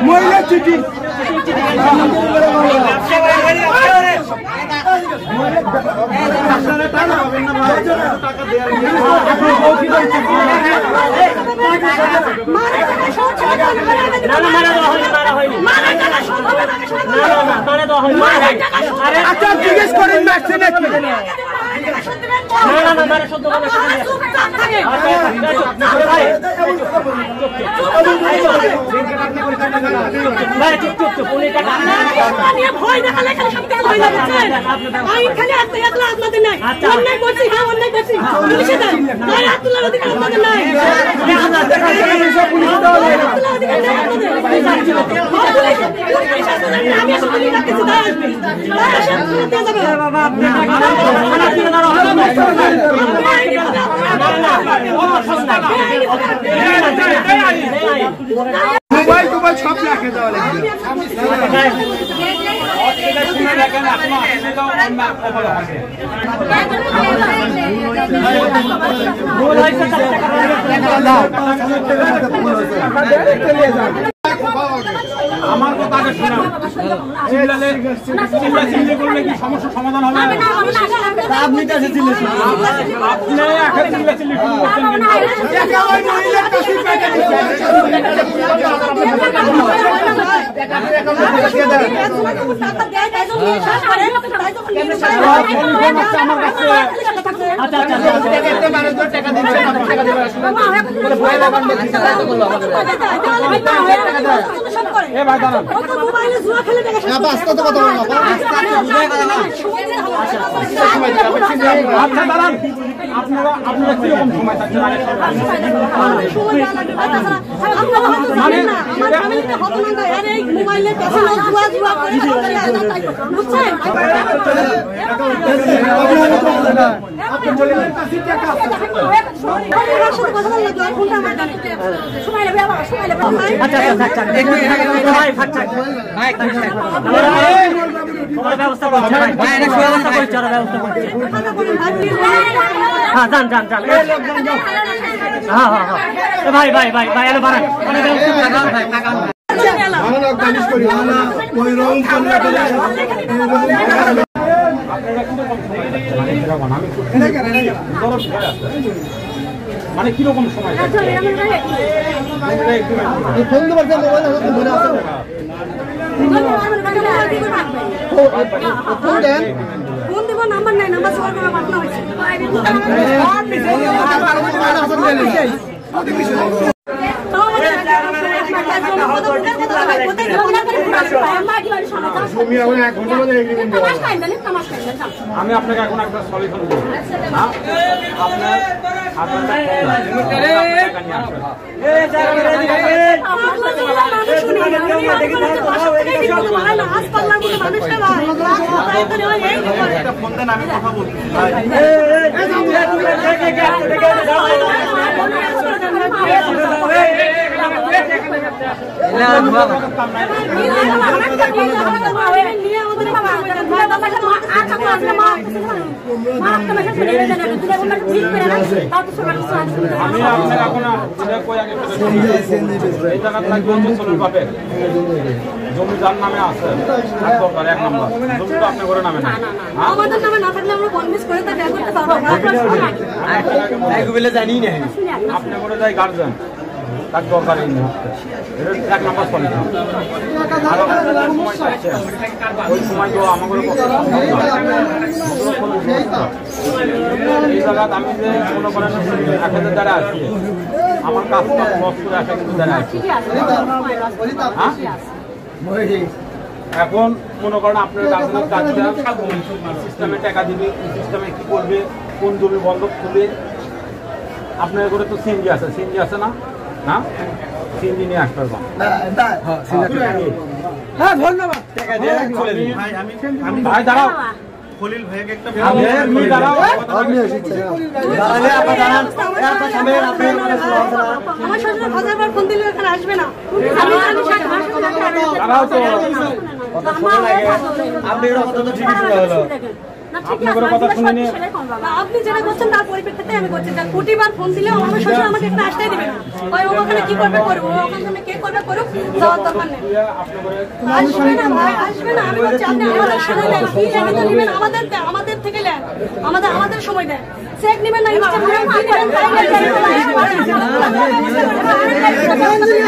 মহিলা চিঠি জিজ্ঞেস করেন মোবাইল টোবাইল সব রাখে দেওয়া লাগবে আমার কথা আগে শোনাও চিল্লা করলে কি সমস্যার সমাধান হবে আপনি কাছে চিল্লা আপনি এখন চিল্লা চিল্লি শুরু করছেন আপনারা কিরকম সময় থাকছেন ভাই ভাই ভাই ভাই এলো বাড়ান মানে কিরকম সময় নাম্বার নাই নাম্বার সবার করে পাঠানো হয়েছে আমি আপনাকে এখন একটা সলিউশন দেব আপনার ফোন দেন আমি কথা বলছি জমি যার নামে আছে দরকার 1 নম্বর জমি তো আপনার ঘরে নামে না আমাদের নামে না থাকলে আমরা বনমিস করে তা ব্যাগ করতে পারবো না জানি না আপনি করে যাই গার্জিয়ান তার দরকার এই মুহূর্তে এটা 1 নম্বর সলিউশন ওই সময় তো আমাদের এই জায়গা আমি যে মনে করেন 1000 দ্বারা আছি আমার কাজটা লস করে আসা কিন্তু দ্বারা আছি এখন মনে করেন আপনার গার্জিয়ান সিস্টেমে টাকা দিবে সিস্টেমে কি করবে কোন জমি বন্ধক খুলবে আপনার ঘরে তো সিএনজি আছে না না সিএনজি নিয়ে আসতে পারবেন হ্যাঁ ধন্যবাদ। ভাই দাঁড়াও, খলিল ভাইকে একটা দাঁড়াও। আমার শ্বশুর 1000বার ফোন দিলে এখানে আসবে না। দাঁড়াও তো, আপনি যেটা করছেন তার পরিপ্রেক্ষিতে আমি করছি। কোটিবার ফোন দিলেও আমার শ্বশুর আমাকে একটা আসতে দিবে না। ওই ওখানে কি করবে করবো, ওখানে কে করবে করুক, যাওয়ার দরকার নেই। আসবে না ভাই, আসবে না। আমি বলছি আপনি আমাদের সময় দেন, কি লেগে তো নেবেন আমাদের থেকে নেন, আমাদের সময় দেন। চেক নেবেন না, ইনস্টাগ্রামে কি করেন তাই